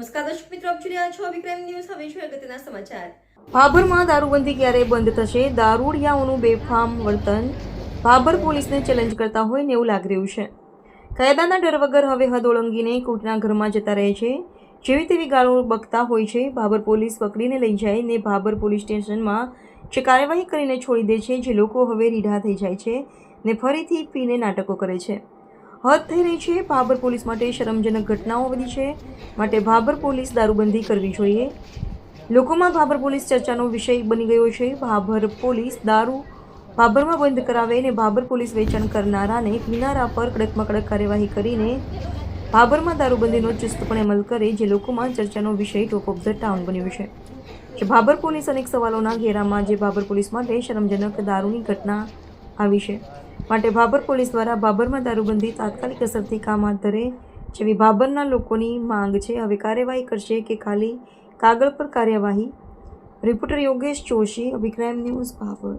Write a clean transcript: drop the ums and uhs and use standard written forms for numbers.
નમસ્કાર દર્શક મિત્રો, આપ જોઈ રહ્યા છો અભિક્રમ ન્યૂઝ. હવે જોઈએ અગત્યના સમાચાર. ભાભરમાં દારૂબંધી ક્યારે બંધ થશે? દારૂડિયાઓનું બેફામ વર્તન ભાભર પોલીસને ચેલેન્જ કરતા હોય ને એવું લાગી રહ્યું છે. કાયદાના ડર વગર હવે હદ ઓળંગીને કોઈકના ઘરમાં જતા રહે છે, જેવી તેવી ગાળો બકતા હોય છે. ભાભર પોલીસ પકડીને લઈ જાય ને ભાભર પોલીસ સ્ટેશનમાં જે કાર્યવાહી કરીને છોડી દે છે, જે લોકો હવે રીઢા થઈ જાય છે ને ફરીથી પીને નાટકો કરે છે. હદ થઈ રહી છે. ભાભર પોલીસ માટે શરમજનક ઘટનાઓ વધી છે, માટે ભાભર પોલીસ દારૂબંધી કરવી જોઈએ. લોકોમાં ભાભર પોલીસ ચર્ચાનો વિષય બની ગયો છે. ભાભર પોલીસ દારૂ ભાભરમાં બંધ કરાવે ને ભાભર પોલીસ વેચાણ કરનારાને પીનારા પર કડકમાં કડક કાર્યવાહી કરીને ભાભરમાં દારૂબંધીનો ચુસ્તપણે અમલ કરે, જે લોકોમાં ચર્ચાનો વિષય ટોપ ઓફ ધ ટાઉન બન્યો છે. જે ભાભર પોલીસ અનેક સવાલોના ઘેરામાં જે ભાભર પોલીસ માટે શરમજનક દારૂની ઘટના આવી છે, માટે ભાભર પોલીસ દ્વારા ભાભરમાં દારૂબંધી તાત્કાલિક અસરથી કામ હાથ ધરે જેવી ભાભરના લોકોની માંગ છે. હવે કાર્યવાહી કરશે કે ખાલી કાગળ પર કાર્યવાહી? રિપોર્ટર યોગેશ જોશી, અભિક્રાઇમ ન્યૂઝ, ભાભર.